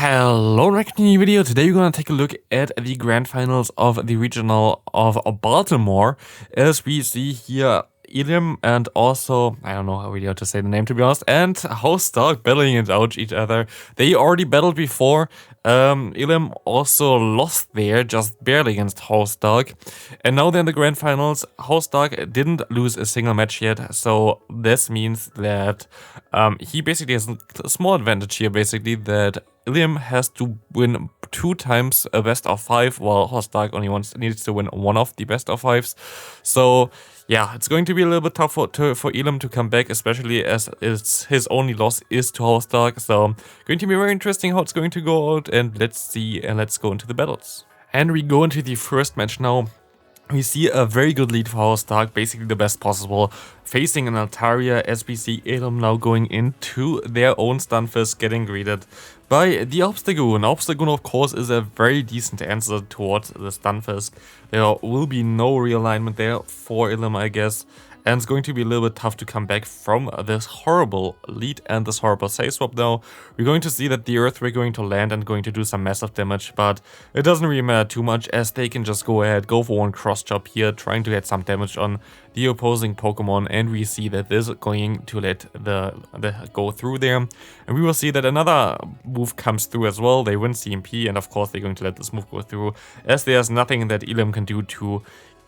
Hello, back to a new video. Today we're gonna take a look at the grand finals of the regional of Baltimore. As we see here, Ilqm and also, I don't know how really how to say the name to be honest, and Housestark battling it out each other. They already battled before. Ilqm also lost there, just barely against Housestark. And now they're in the grand finals. Housestark didn't lose a single match yet, so this means that he basically has a small advantage here, basically, that Ilqm has to win 2 times a best of 5, while Housestark only needs to win 1 of the best of 5s. So yeah, it's going to be a little bit tough for Ilqm to come back, especially as his only loss is to Housestark. So going to be very interesting how it's going to go out, and let's see, and let's go into the battles. And we go into the first match now. We see a very good lead for Housestark, basically the best possible, facing an Altaria, as we see Ilqm now going into their own Stunfisk, getting greeted by the Obstagoon. Obstagoon, of course, is a very decent answer towards the Stunfisk. There will be no realignment there for Ilqm, I guess, and it's going to be a little bit tough to come back from this horrible lead and this horrible save swap now. We're going to see that the Earthquake going to land and going to do some massive damage, but it doesn't really matter too much, as they can just go ahead, go for one cross chop here, trying to get some damage on the opposing Pokemon, and we see that this is going to let the go through there. And we will see that another move comes through as well. They win CMP, and of course they're going to let this move go through, as there's nothing that Ilqm can do to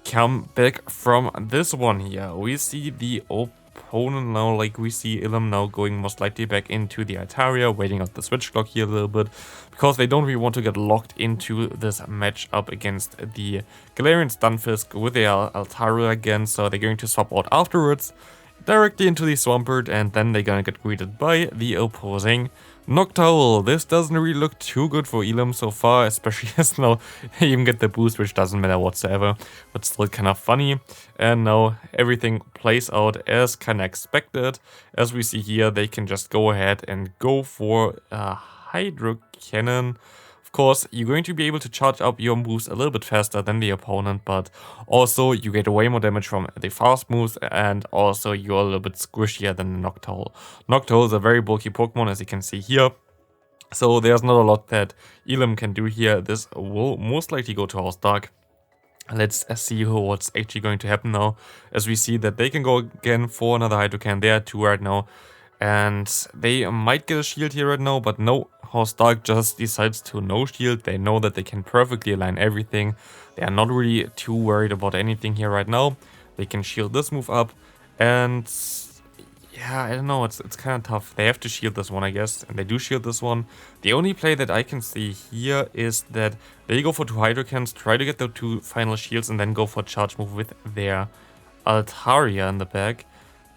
come back from this one here. We see the opponent now, like we see Ilqm now going most likely back into the Altaria, waiting out the switch clock here a little bit, because they don't really want to get locked into this matchup against the Galarian Stunfisk with the Altaria again, so they're going to swap out afterwards directly into the Swampert, and then they're gonna get greeted by the opposing Noctowl. This doesn't really look too good for Ilqm so far, especially as now they even get the boost, which doesn't matter whatsoever, but still kind of funny. And now everything plays out as kind of expected. As we see here, they can just go ahead and go for a Hydro Cannon. Of course, you're going to be able to charge up your moves a little bit faster than the opponent, but also you get way more damage from the fast moves, and also you're a little bit squishier than the Noctowl. Noctowl is a very bulky Pokemon, as you can see here, so there's not a lot that Ilqm can do here. This will most likely go to Housestark. Let's see what's actually going to happen now, as we see that they can go again for another Hydrocan. There are 2 right now, and they might get a shield here right now, but no, Housestark just decides to no shield. They know that they can perfectly align everything. They are not really too worried about anything here right now. They can shield this move up, and yeah, I don't know, it's kind of tough. They have to shield this one, I guess, and they do shield this one. The only play that I can see here is that they go for 2 Hydrocans, try to get the 2 final shields, and then go for a charge move with their Altaria in the back.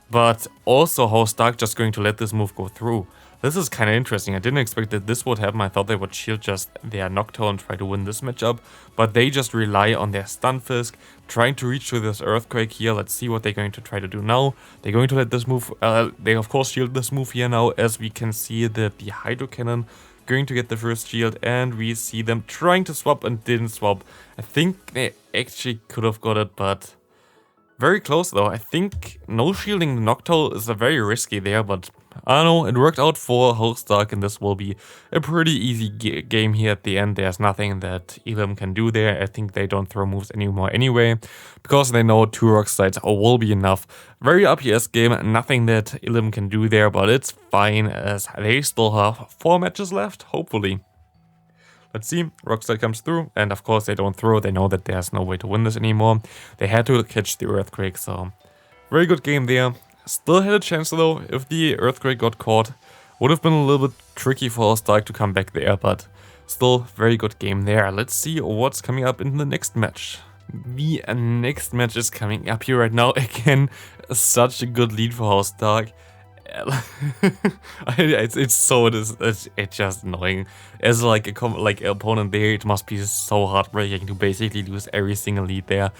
But also Housestark just going to let this move go through. This is kind of interesting. I didn't expect that this would happen. I thought they would shield just their Noctowl and try to win this matchup, but they just rely on their Stunfisk, trying to reach to this Earthquake here. Let's see what they're going to try to do now. They're going to let this move, they of course shield this move here now, as we can see that the Hydro Cannon going to get the first shield, and we see them trying to swap and didn't swap. I think they actually could have got it, but very close though. I think no shielding the Noctowl is a very risky there, but I don't know, it worked out for Housestark, and this will be a pretty easy game here at the end. There's nothing that Ilqm can do there. I think they don't throw moves anymore anyway, because they know 2 Rock Slides will be enough. Very RPS game, nothing that Ilqm can do there, but it's fine, as they still have 4 matches left, hopefully. Let's see, Rockslide comes through, and of course they don't throw. They know that there's no way to win this anymore. They had to catch the Earthquake, so very good game there. Still had a chance though. If the Earthquake got caught, would have been a little bit tricky for Housestark to come back there, but still very good game there. Let's see what's coming up in the next match. The next match is coming up here right now. Again, such a good lead for Housestark. It's just annoying. As like an opponent there, it must be so heartbreaking to basically lose every single lead there.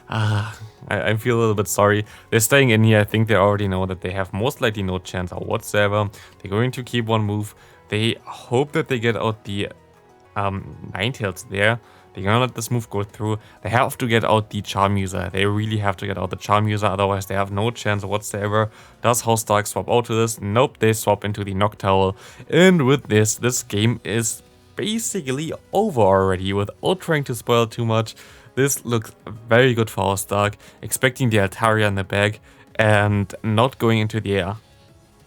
I feel a little bit sorry. They're staying in here. I think they already know that they have most likely no chance or whatsoever. They're going to keep one move. They hope that they get out the Ninetales there. They're gonna let this move go through. They have to get out the Charmuser. They really have to get out the Charmuser, otherwise they have no chance whatsoever. Does Housestark swap out to this? Nope, they swap into the Noctowl. And with this game is basically over already without trying to spoil too much. This looks very good for Housestark, expecting the Altaria in the back and not going into the air.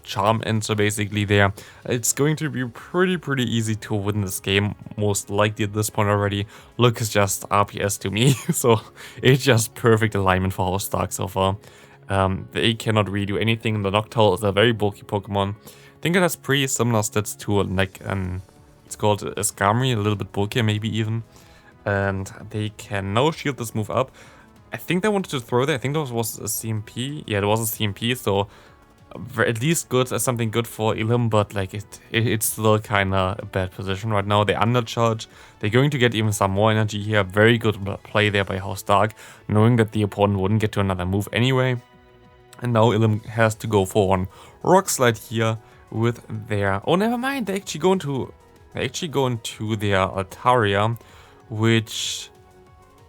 Charm answer basically there. It's going to be pretty easy to win this game, most likely at this point already. Look is just RPS to me, so it's just perfect alignment for Housestark so far. They cannot really do anything. The Noctowl is a very bulky Pokemon. I think it has pretty similar stats to like it's called a Skarmory, a little bit bulkier maybe even. And they can now shield this move up. I think they wanted to throw there. I think that was a CMP. Yeah, it was a CMP, so at least good as something good for Ilqm, but like it's still kind of a bad position right now. They undercharge. They're going to get even some more energy here. Very good play there by Housestark, knowing that the opponent wouldn't get to another move anyway. And now Ilqm has to go for one Rock Slide here with their... Oh, never mind. They actually go into their Altaria, which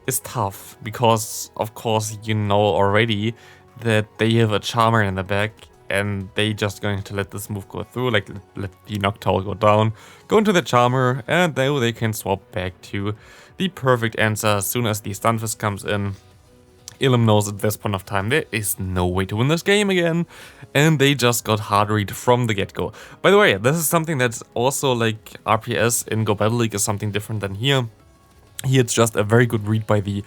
is tough because, of course, you know already that they have a Charmer in the back. And they just going to let this move go through, like let the Noctowl go down, go into the Charmer, and now they can swap back to the perfect answer as soon as the Stunfisk comes in. Ilqm knows at this point of time there is no way to win this game again, and they just got hard read from the get-go. By the way, this is something that's also like RPS in Go Battle League is something different than here. Here it's just a very good read by the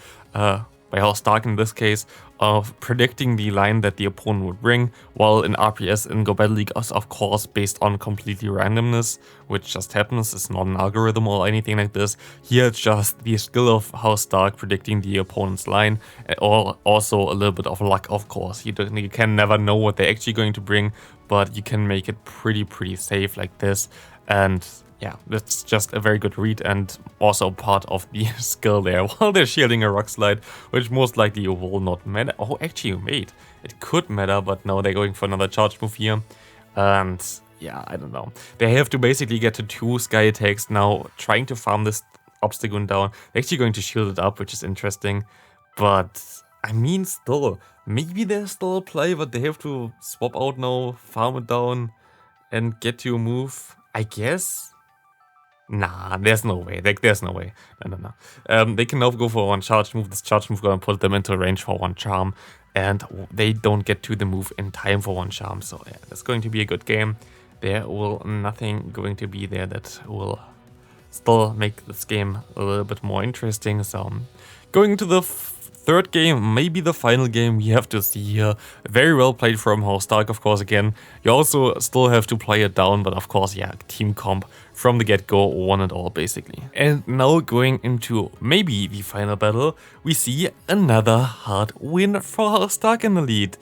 by Housestark in this case, of predicting the line that the opponent would bring, while in RPS in Go Battle League is of course based on completely randomness, which just happens, it's not an algorithm or anything like this. Here it's just the skill of Housestark predicting the opponent's line, or also a little bit of luck of course. You can never know what they're actually going to bring, but you can make it pretty safe like this, and yeah, that's just a very good read and also part of the skill there while they're shielding a Rock Slide, which most likely will not matter. Oh, actually, wait, it could matter, but no, they're going for another charge move here. And yeah, I don't know. They have to basically get to 2 Sky attacks now, trying to farm this Obstagoon down. They're actually going to shield it up, which is interesting. But I mean, still, maybe there's still a play, but they have to swap out now, farm it down, and get to a move, I guess. Nah, there's no way. There's no way. No. They can now go for one charge move. This charge move gonna put them into range for one charm, and they don't get to the move in time for one charm. So yeah, it's going to be a good game. There will nothing going to be there that will still make this game a little bit more interesting. So going to the third game, maybe the final game, we have to see here. Very well played from Housestark, of course, again. You also still have to play it down, but of course, yeah, team comp from the get-go won it all, basically. And now going into maybe the final battle, we see another hard win for Housestark in the lead.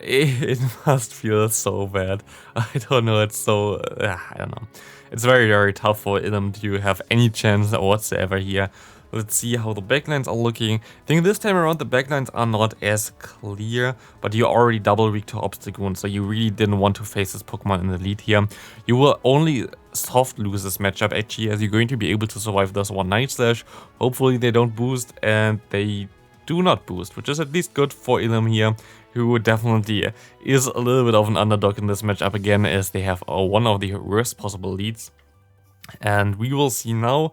It must feel so bad. I don't know, it's so... I don't know. It's very tough for Ilqm to have any chance whatsoever here. Let's see how the backlines are looking. I think this time around the backlines are not as clear, but you're already double weak to Obstagoon, so you really didn't want to face this Pokemon in the lead here. You will only soft lose this matchup actually, as you're going to be able to survive this one Night Slash. Hopefully they don't boost, and they do not boost, which is at least good for Ilqm here, who definitely is a little bit of an underdog in this matchup again, as they have one of the worst possible leads. And we will see now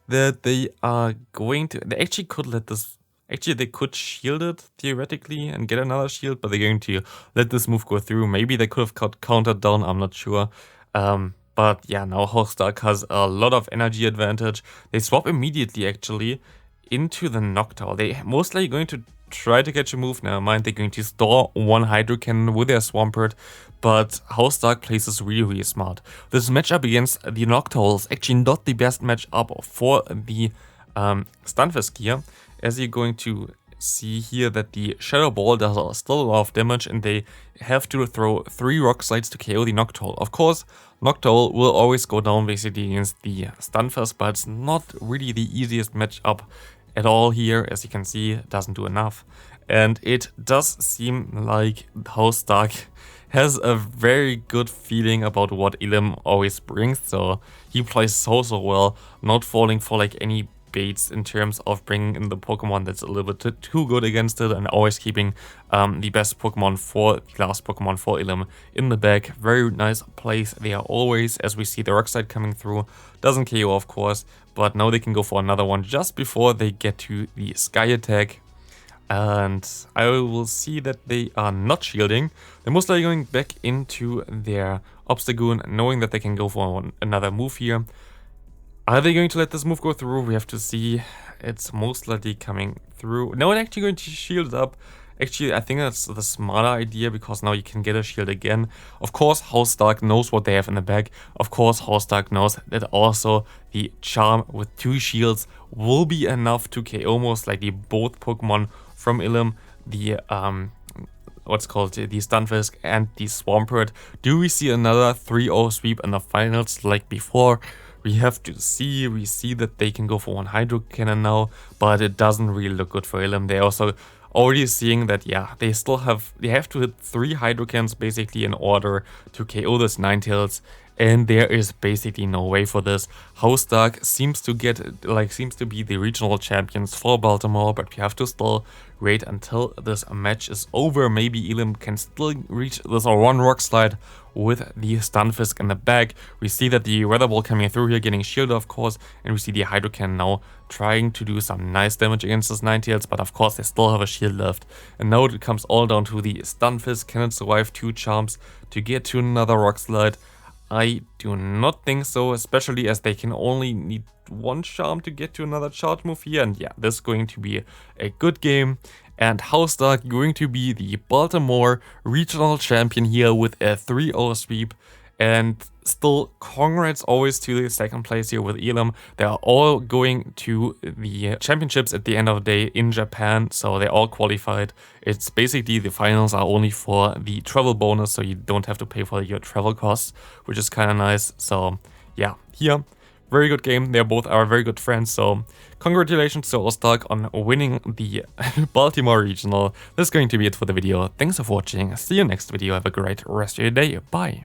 that they are going to... They actually could let this... Actually, they could shield it, theoretically, and get another shield, but they're going to let this move go through. Maybe they could have countered down, I'm not sure. But yeah, now Housestark has a lot of energy advantage. They swap immediately, actually, into the Noctowl. They most likely going to try to catch a move. Never mind, they're going to store one Hydro Cannon with their Swampert, but Housestark plays this really smart. This matchup against the Noctowl is actually not the best matchup for the Stunfisk here, as you're going to see here that the Shadow Ball does still a lot of damage, and they have to throw 3 Rock Slides to KO the Noctowl. Of course, Noctowl will always go down basically against the Stunfisk, but it's not really the easiest matchup at all here. As you can see, it doesn't do enough. And it does seem like Housestark has a very good feeling about what Ilqm always brings, so he plays so well, not falling for like any debates in terms of bringing in the Pokemon that's a little bit too good against it, and always keeping the best Pokemon for the last Pokemon for Ilum in the back. Very nice plays there always, as we see the Rock Slide coming through. Doesn't KO, of course, but now they can go for another one just before they get to the Sky Attack. And I will see that they are not shielding. They're most likely going back into their Obstagoon, knowing that they can go for another move here. Are they going to let this move go through? We have to see. It's most likely coming through. No, it's actually going to shield it up. Actually, I think that's the smarter idea, because now you can get a shield again. Of course, Housestark knows what they have in the back. Of course, Housestark knows that also the Charm with 2 shields will be enough to KO most likely both Pokemon from Ilum, the the Stunfisk and the Swampert. Do we see another 3-0 sweep in the finals like before? We have to see. We see that they can go for one Hydro Cannon now, but it doesn't really look good for Ilum. They're also already seeing that, yeah, they have to hit 3 Hydro Cannons basically in order to KO this Ninetales. And there is basically no way for this. Housestark seems to be the regional champions for Baltimore, but we have to still wait until this match is over. Maybe Ilum can still reach this one Rock Slide with the Stunfisk in the back. We see that the Weather Ball coming through here, getting shielded, of course, and we see the Hydro Cannon now trying to do some nice damage against this Ninetales, but of course they still have a shield left. And now it comes all down to the Stunfisk. Can it survive 2 charms to get to another Rock Slide? I do not think so, especially as they can only need 1 charm to get to another charge move here. And yeah, this is going to be a good game. And Housestark going to be the Baltimore regional champion here with a 3-0 sweep. And still, congrats always to the second place here with Ilum. They are all going to the championships at the end of the day in Japan, so they're all qualified. It's basically the finals are only for the travel bonus, so you don't have to pay for your travel costs, which is kind of nice. So yeah, here, very good game. They both are very good friends, so congratulations to Housestark on winning the Baltimore regional. This is going to be it for the video. Thanks for watching. See you next video. Have a great rest of your day. Bye.